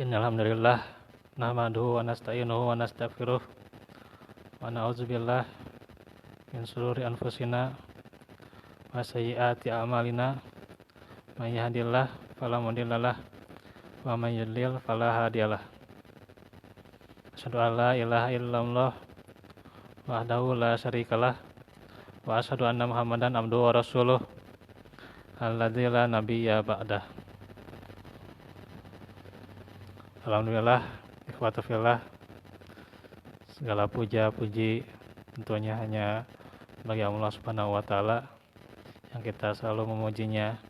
Innal hamdalillah nahmaduhu wa nasta'inuhu wa nastaghfiruh wa na'udzubillah min shururi anfusina wa sayyiati a'malina may yahdihillahu fala mudhillalah wa may yudlil fala hadiyalah. Asyhadu an la ilaha illallah wahdahu la syarikalah wa asyhadu anna Muhammadan abduhu wa rasuluh alladzi la nabiyya ba'dah. Alhamdulillah, ikhwatu fillah, segala puja-puji tentunya hanya bagi Allah Subhanahu wa taala yang kita selalu memujinya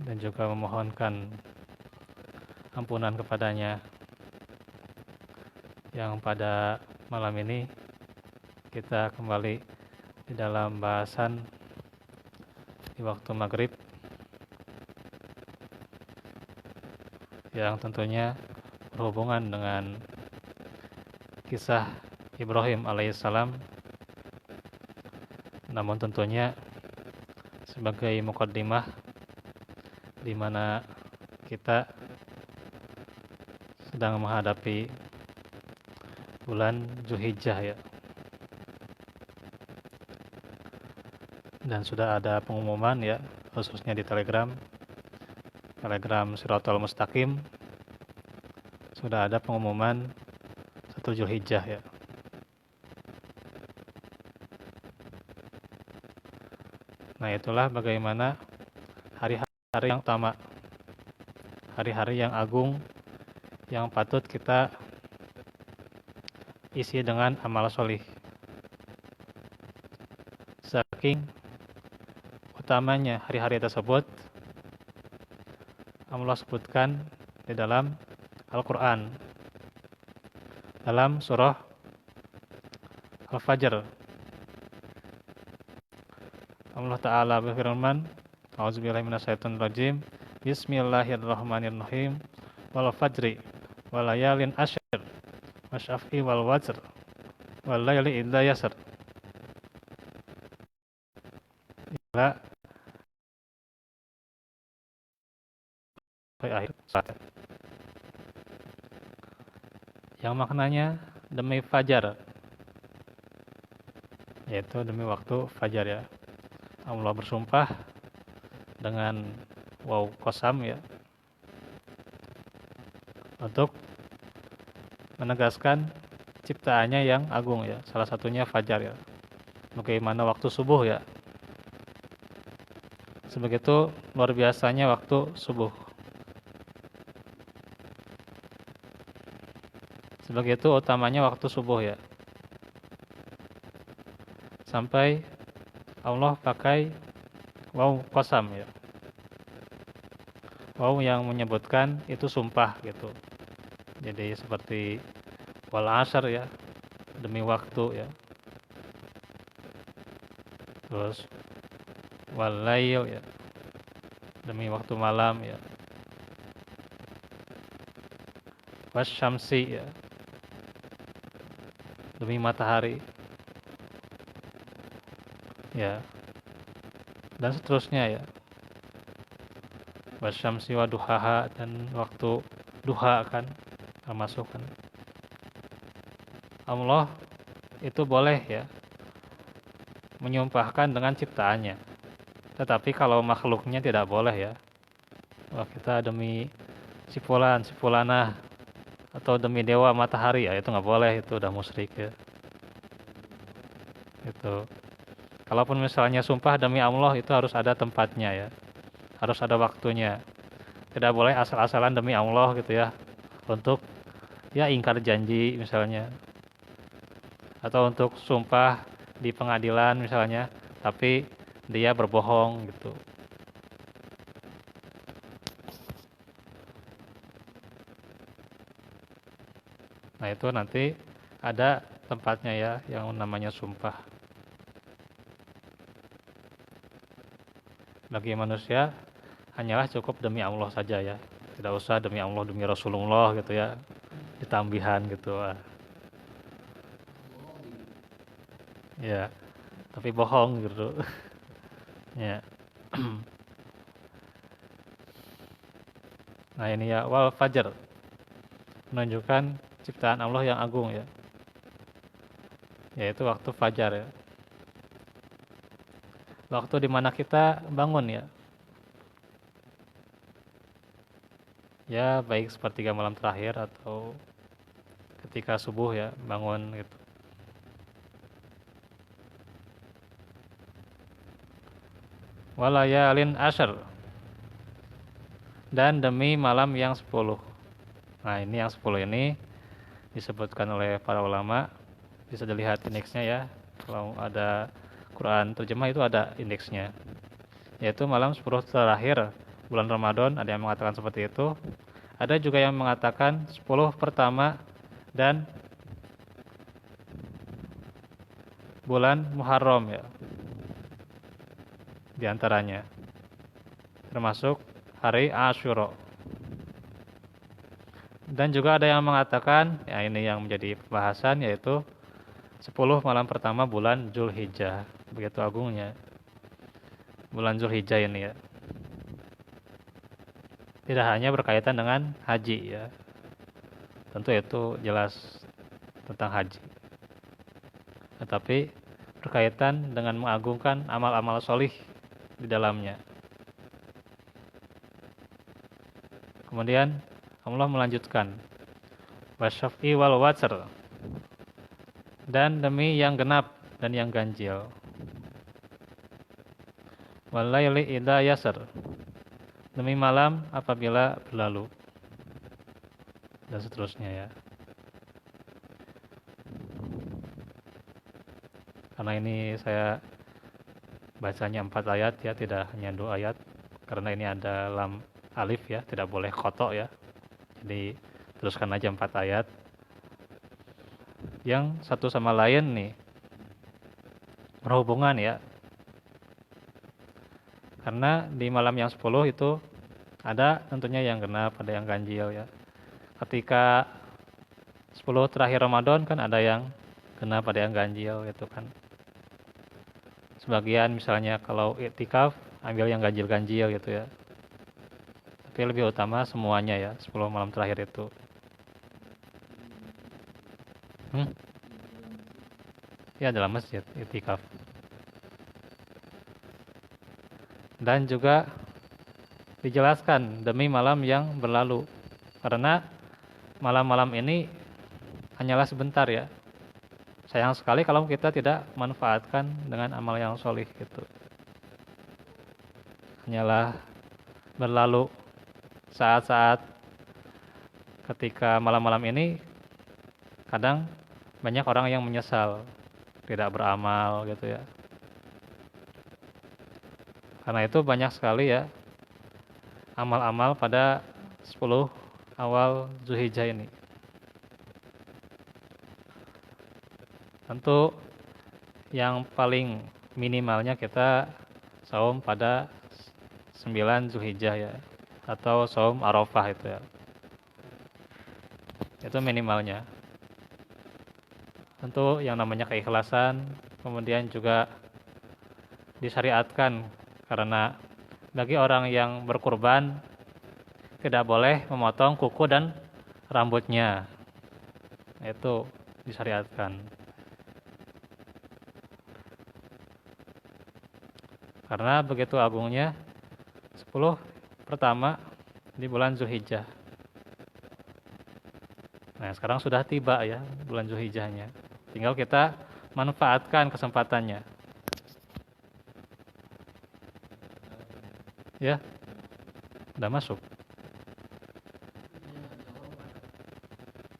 dan juga memohonkan ampunan kepadanya. Yang pada malam ini kita kembali di dalam bahasan di waktu maghrib yang tentunya berhubungan dengan kisah Ibrahim alaihissalam, namun tentunya sebagai muqaddimah di mana kita sedang menghadapi bulan Zulhijjah ya, dan sudah ada pengumuman ya, khususnya di Telegram Shiratal Mustaqim, sudah ada pengumuman 1 Zulhijjah ya. Nah, itulah bagaimana hari-hari yang utama, hari-hari yang agung yang patut kita isi dengan amal sholih. Saking utamanya hari-hari tersebut, Allah sebutkan di dalam Al-Quran, dalam surah Al-Fajr. Allah Ta'ala berfirman, A'udzubillahi minasyaitonirrajim, Bismillahirrahmanirrahim, wal fajri, wal layalin asyr, wasyaf'i wal wajr, wal layli idza yasr. Akhir saat. Yang maknanya demi fajar, yaitu demi waktu fajar ya. Allah bersumpah dengan waw qasam ya, untuk menegaskan ciptaannya yang agung ya, salah satunya fajar ya. Bagaimana waktu subuh ya, sebegitu luar biasanya waktu subuh. Sebegitu utamanya waktu subuh ya. Sampai Allah pakai waw qasam ya. Waw yang menyebutkan itu sumpah gitu. Jadi seperti wal asr ya, demi waktu ya. Terus wal lail ya, demi waktu malam ya. Wasyamsi ya, demi matahari ya, dan seterusnya ya. Wasyamsi wa duhaha, dan waktu duha kan termasuk kan. Allah itu boleh ya menyumpahkan dengan ciptaannya, tetapi kalau makhluknya tidak boleh ya. Wah, kita demi si fulan, si fulanah, atau demi dewa matahari ya, itu nggak boleh, itu udah musyrik ya. Itu kalaupun misalnya sumpah demi Allah, itu harus ada tempatnya ya, harus ada waktunya. Tidak boleh asal-asalan demi Allah gitu ya, untuk ya ingkar janji misalnya, atau untuk sumpah di pengadilan misalnya, tapi dia berbohong gitu. Nah, itu nanti ada tempatnya ya, yang namanya sumpah. Bagi manusia hanyalah cukup demi Allah saja ya, tidak usah demi Allah, demi Rasulullah gitu ya, ditambihan gitu ya, tapi bohong gitu ya. Nah, ini ya, wal fajar, menunjukkan ciptaan Allah yang agung ya, yaitu waktu fajar ya. Waktu dimana kita bangun ya. Ya baik sepertiga malam terakhir atau ketika subuh ya bangun gitu. Walayalin asyr, dan demi malam yang 10. Nah ini yang 10 ini disebutkan oleh para ulama, bisa dilihat indeksnya ya. Kalau ada Quran terjemah itu ada indeksnya, yaitu malam 10 terakhir bulan Ramadan. Ada yang mengatakan seperti itu. Ada juga yang mengatakan 10 pertama dan bulan Muharram ya, di antaranya termasuk hari Asyura. Dan juga ada yang mengatakan, ya ini yang menjadi pembahasan, yaitu 10 malam pertama bulan Zulhijjah. Begitu agungnya bulan Zulhijjah ini ya. Tidak hanya berkaitan dengan haji ya, tentu itu jelas tentang haji, tetapi berkaitan dengan mengagungkan amal-amal solih di dalamnya. Kemudian Allah melanjutkan, wasyaf'i wal watsr, dan demi yang genap dan yang ganjil, walaili idza yasr, demi malam apabila berlalu, dan seterusnya ya. Karena ini saya bacanya 4 ayat ya, tidak hanya 2 ayat, karena ini ada lam alif ya, tidak boleh khotok ya. Jadi teruskan aja 4 ayat yang satu sama lain nih berhubungan ya. Karena di malam yang 10 itu ada tentunya yang genap, ada yang ganjil ya. Ketika 10 terakhir Ramadan kan ada yang genap, ada yang ganjil gitu kan. Sebagian misalnya kalau iktikaf ambil yang ganjil-ganjil gitu ya. Tapi lebih utama semuanya ya, 10 malam terakhir itu. Ya dalam masjid iktikaf. Dan juga dijelaskan demi malam yang berlalu, karena malam-malam ini hanyalah sebentar ya. Sayang sekali kalau kita tidak manfaatkan dengan amal yang solih gitu. Hanyalah berlalu saat-saat ketika malam-malam ini. Kadang banyak orang yang menyesal tidak beramal gitu ya. Karena itu banyak sekali ya amal-amal pada 10 awal Zulhijjah ini. Tentu yang paling minimalnya kita saum pada 9 Zulhijjah ya, atau saum Arafah itu ya. Itu minimalnya. Tentu yang namanya keikhlasan, kemudian juga disyariatkan, karena bagi orang yang berkurban tidak boleh memotong kuku dan rambutnya. Itu disyariatkan. Karena begitu agungnya 10 pertama di bulan Zulhijjah. Nah, sekarang sudah tiba ya bulan Zulhijjahnya. Tinggal kita manfaatkan kesempatannya. Ya, udah masuk.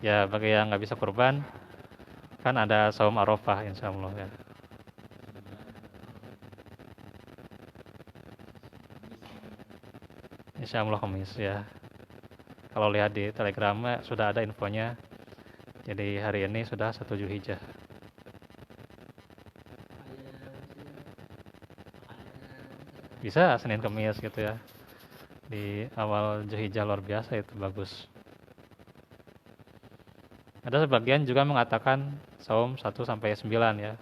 Ya, bagi yang nggak bisa kurban, kan ada saum Arafah insya Allah ya. Insya Allah Kamis ya. Kalau lihat di Telegram sudah ada infonya. Jadi hari ini sudah 1 Zulhijjah. Bisa Senin Kamis gitu ya. Di awal Zulhijjah luar biasa itu bagus. Ada sebagian juga mengatakan saum 1 sampai 9 ya.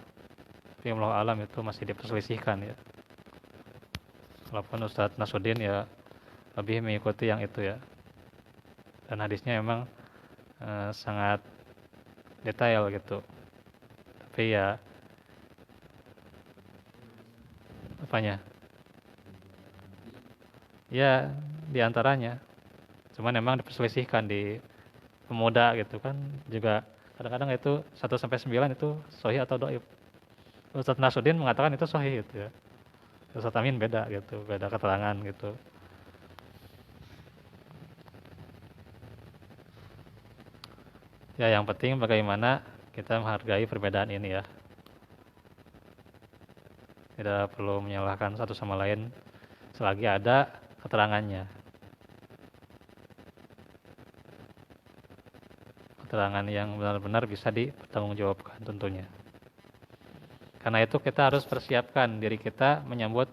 Tapi Allah alam itu masih diperselisihkan ya. Walaupun Ustadz Nasruddin ya lebih mengikuti yang itu ya. Dan hadisnya memang sangat detail gitu. Tapi ya apanya? Ya diantaranya. Cuman memang diperselisihkan di pemuda gitu kan juga kadang-kadang itu 1-9 itu sahih atau dhaif. Ustadz Nasruddin mengatakan itu sahih gitu ya. Ustadz Amin beda gitu, beda keterangan gitu. Ya yang penting bagaimana kita menghargai perbedaan ini ya. Tidak perlu menyalahkan satu sama lain selagi ada keterangannya. Keterangan yang benar-benar bisa dipertanggungjawabkan tentunya. Karena itu kita harus persiapkan diri kita menyambut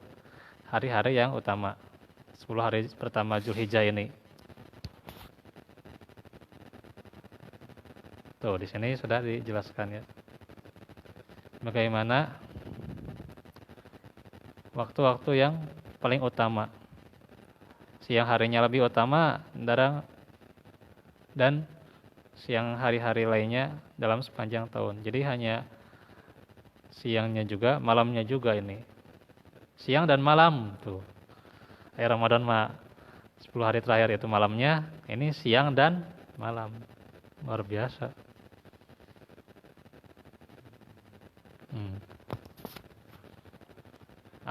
hari-hari yang utama. 10 hari pertama Zulhijjah ini. Tuh, di sini sudah dijelaskan ya. Bagaimana waktu-waktu yang paling utama. Siang harinya lebih utama dan siang hari-hari lainnya dalam sepanjang tahun. Jadi hanya siangnya juga, malamnya juga ini. Siang dan malam tuh. Ramadan mah 10 hari terakhir itu malamnya, ini siang dan malam. Luar biasa.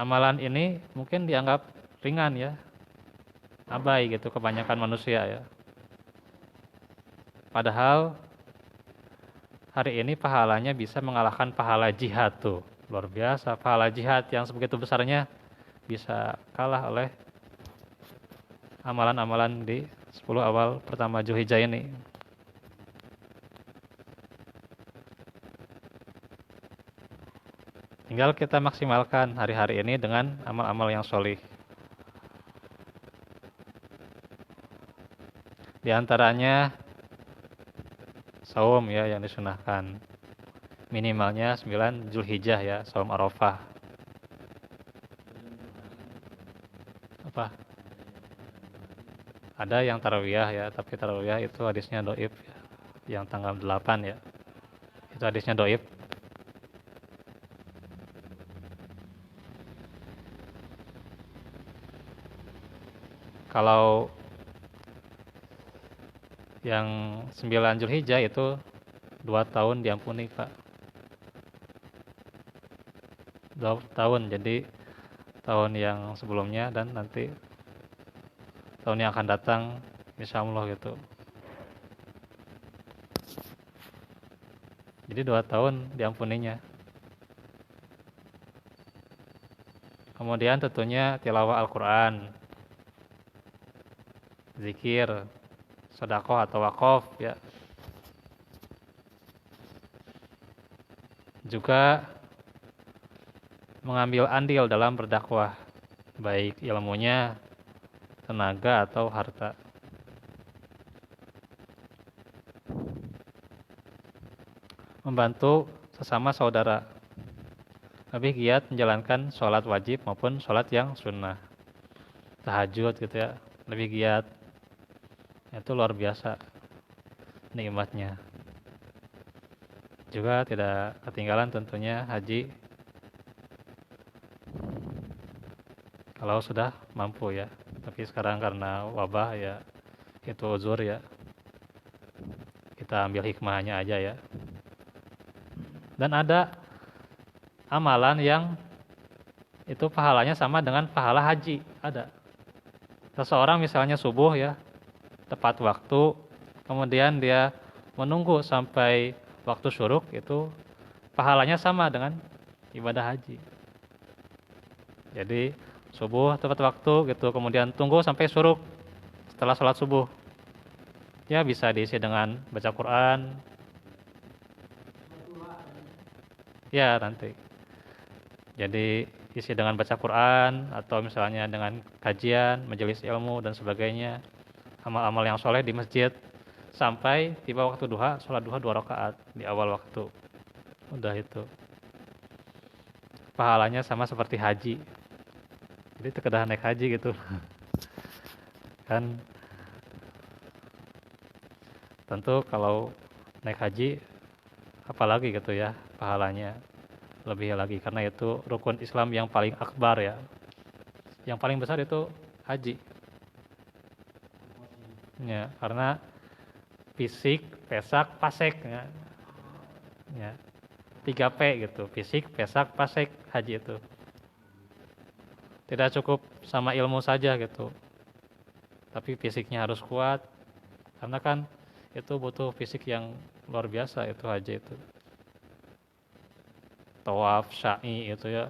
Amalan ini mungkin dianggap ringan ya, abai gitu kebanyakan manusia ya. Padahal hari ini pahalanya bisa mengalahkan pahala jihad tuh. Luar biasa, pahala jihad yang sebegitu besarnya bisa kalah oleh amalan-amalan di 10 awal pertama Zulhijjah ini. Tinggal kita maksimalkan hari-hari ini dengan amal-amal yang sholih. Di antaranya saum ya yang disunahkan. Minimalnya 9 Zulhijjah ya, saum Arafah. Apa? Ada yang tarawiyah ya, tapi tarawiyah itu hadisnya dhaif ya. Yang tanggal 8 ya. Itu hadisnya dhaif. Kalau yang 9 Zulhijjah itu 2 tahun diampuni Pak. 2 tahun, jadi tahun yang sebelumnya dan nanti tahun yang akan datang insya Allah gitu. Jadi 2 tahun diampuninya. Kemudian tentunya tilawah Al-Quran, zikir, sedekah atau wakaf ya. Juga mengambil andil dalam berdakwah, baik ilmunya, tenaga atau harta. Membantu sesama saudara. Lebih giat menjalankan sholat wajib maupun sholat yang sunnah. Tahajud gitu ya, lebih giat. Itu luar biasa nikmatnya. Juga tidak ketinggalan tentunya haji kalau sudah mampu ya. Tapi sekarang karena wabah ya itu uzur ya. Kita ambil hikmahnya aja ya. Dan ada amalan yang itu pahalanya sama dengan pahala haji, ada. Seseorang misalnya subuh ya, tepat waktu, kemudian dia menunggu sampai waktu syuruk, itu pahalanya sama dengan ibadah haji. Jadi subuh tepat waktu gitu, kemudian tunggu sampai syuruk setelah sholat subuh. Ya bisa diisi dengan baca Quran. Ya nanti. Jadi isi dengan baca Quran atau misalnya dengan kajian, majelis ilmu dan sebagainya. Amal-amal yang soleh di masjid sampai tiba waktu duha, sholat duha 2 rakaat di awal waktu. Udah itu. Pahalanya sama seperti haji. Jadi sekedar naik haji gitu. Kan tentu kalau naik haji apalagi gitu ya, pahalanya lebih lagi karena itu rukun Islam yang paling akbar ya, yang paling besar itu haji ya, karena fisik, pesak, pasek ya, ya 3P gitu, fisik, pesak, pasek, haji itu tidak cukup sama ilmu saja gitu, tapi fisiknya harus kuat karena kan itu butuh fisik yang luar biasa itu haji itu, tawaf, sa'i itu ya,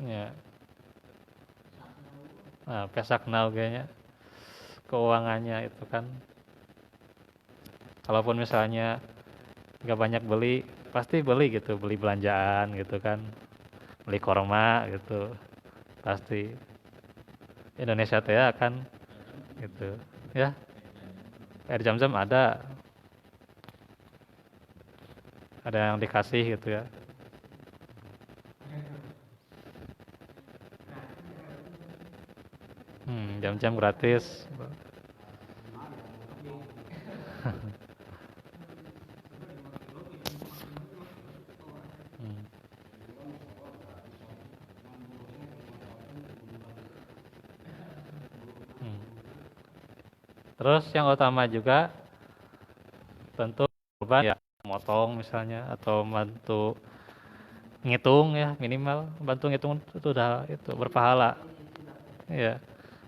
ya. Nah, pesak kayaknya keuangannya itu kan, kalaupun misalnya nggak banyak beli, pasti beli gitu, beli belanjaan gitu kan, beli korma gitu, pasti Indonesia teh ya kan gitu ya, air zam-zam ada yang dikasih gitu ya. Jam-jam gratis. Hmm, hmm. Terus yang utama juga tentu korban ya, motong misalnya atau bantu ngitung ya, minimal bantu ngitung itu udah itu berpahala ya.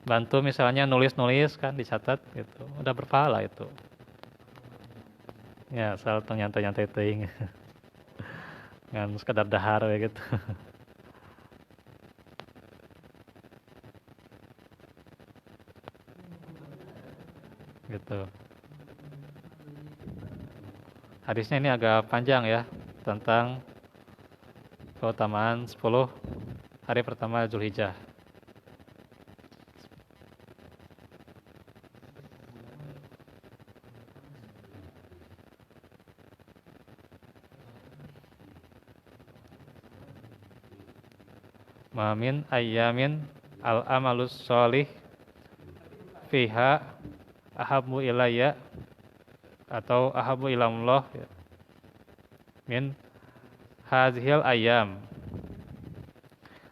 Bantu misalnya nulis-nulis kan dicatat gitu, udah berpahala itu ya, asal nyantai-nyantai ting ngan sekedar dahar ya gitu. Gitu. Hadisnya ini agak panjang ya, tentang keutamaan 10 hari pertama Zulhijjah. Mamin ayyamin al-amalus sholih fiha ahabu ilayya atau ahabu ilallah ya, min hazhil ayam.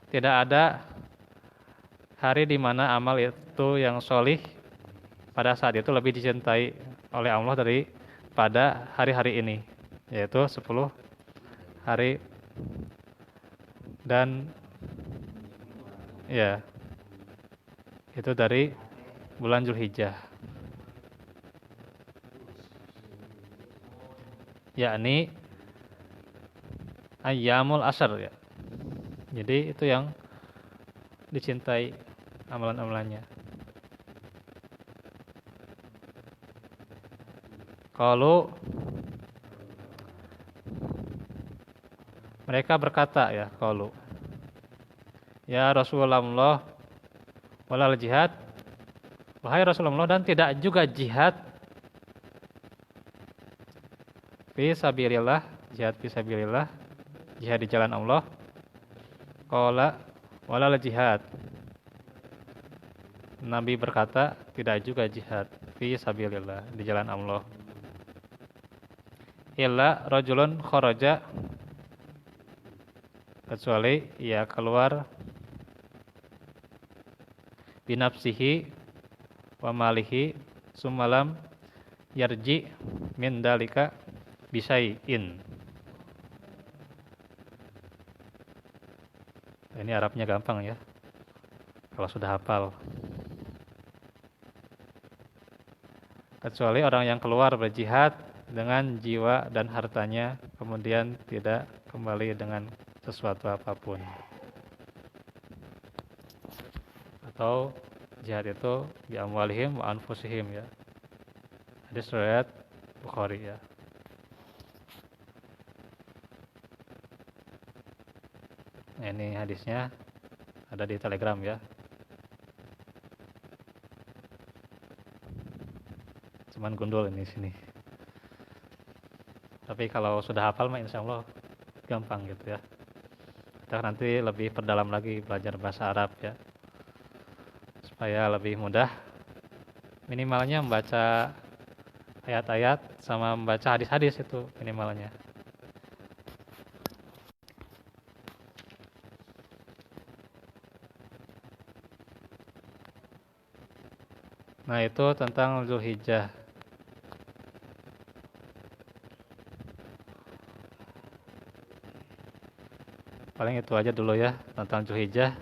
Tidak ada hari di mana amal itu yang sholih pada saat itu lebih dicintai oleh Allah daripada hari-hari ini, yaitu 10 hari dan ya itu dari bulan Zulhijjah, yakni ayyamul ashr ya. Jadi itu yang dicintai amalan-amalannya. Kalau mereka berkata ya, kalau ya Rasulullah walal jihad, wahai Rasulullah, dan tidak juga jihad fi sabilillah, jihad fi sabilillah, jihad di jalan Allah. Qala walal jihad, Nabi berkata tidak juga jihad fi sabilillah, di jalan Allah. Illa rajulun kharaja, kecuali ia keluar binafsihi wa malihi sumalam yarji min dalika bisai'in. Ini Arabnya gampang ya, kalau sudah hafal. Kecuali orang yang keluar berjihad dengan jiwa dan hartanya, kemudian tidak kembali dengan sesuatu apapun. Atau jihad itu bi amwalihim wa anfusihim ya. Hadis riwayat Bukhari ya. Nah, ini hadisnya ada di Telegram ya. Cuman gundul ini sini. Tapi kalau sudah hafal mah insya Allah gampang gitu ya. Kita nanti lebih perdalam lagi belajar bahasa Arab ya, supaya lebih mudah Minimalnya membaca ayat-ayat sama membaca hadis-hadis itu minimalnya. Nah, itu tentang Zulhijjah. Paling itu aja dulu ya tentang Zulhijjah.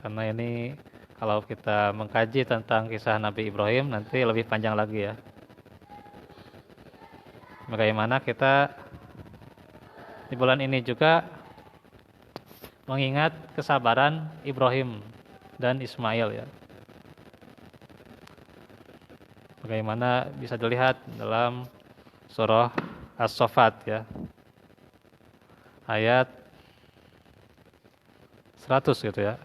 Karena ini kalau kita mengkaji tentang kisah Nabi Ibrahim nanti lebih panjang lagi ya. Bagaimana kita di bulan ini juga mengingat kesabaran Ibrahim dan Ismail ya. Bagaimana bisa dilihat dalam surah As-Saffat ya. Ayat 100 gitu ya.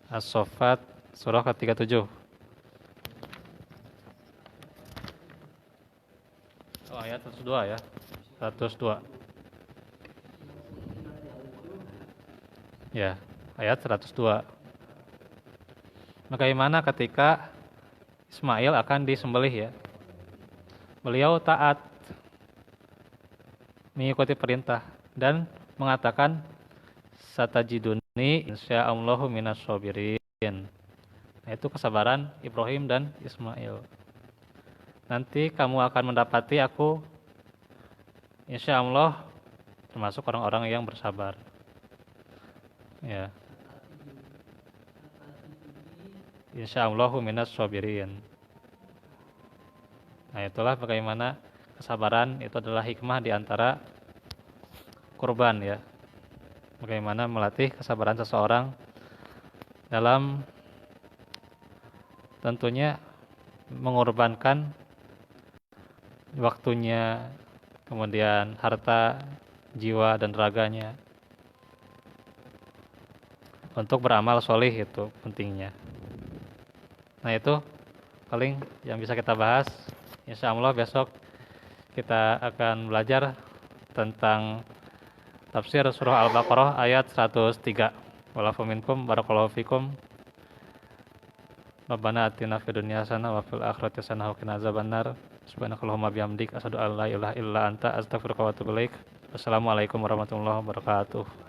As-Saffat surah ke-37. Oh, ayat 102 ya. 102. Ya, ayat 102. Bagaimana ketika Ismail akan disembelih ya. Beliau taat mengikuti perintah dan mengatakan satajiduni insyaallahu minas sabirin. Nah, itu kesabaran Ibrahim dan Ismail. Nanti kamu akan mendapati aku insya Allah termasuk orang-orang yang bersabar. Ya. Insya Allah minas sabirin. Nah, itulah bagaimana kesabaran itu adalah hikmah di antara kurban ya. Bagaimana melatih kesabaran seseorang dalam tentunya mengorbankan waktunya, kemudian harta, jiwa, dan raganya untuk beramal solih, itu pentingnya. Nah, itu paling yang bisa kita bahas. Insya Allah besok kita akan belajar tentang tafsir surah Al-Baqarah ayat 103. Walafu minkum barakallahu fikum. Rabbana atina fid dunya hasanah wa fil akhirati hasanah wa qina azabannar. Subhanakallahumma bihamdik asyhadu an la ilaha illa anta astaghfiruka wa atubu ilaik. Wassalamualaikum warahmatullahi wabarakatuh.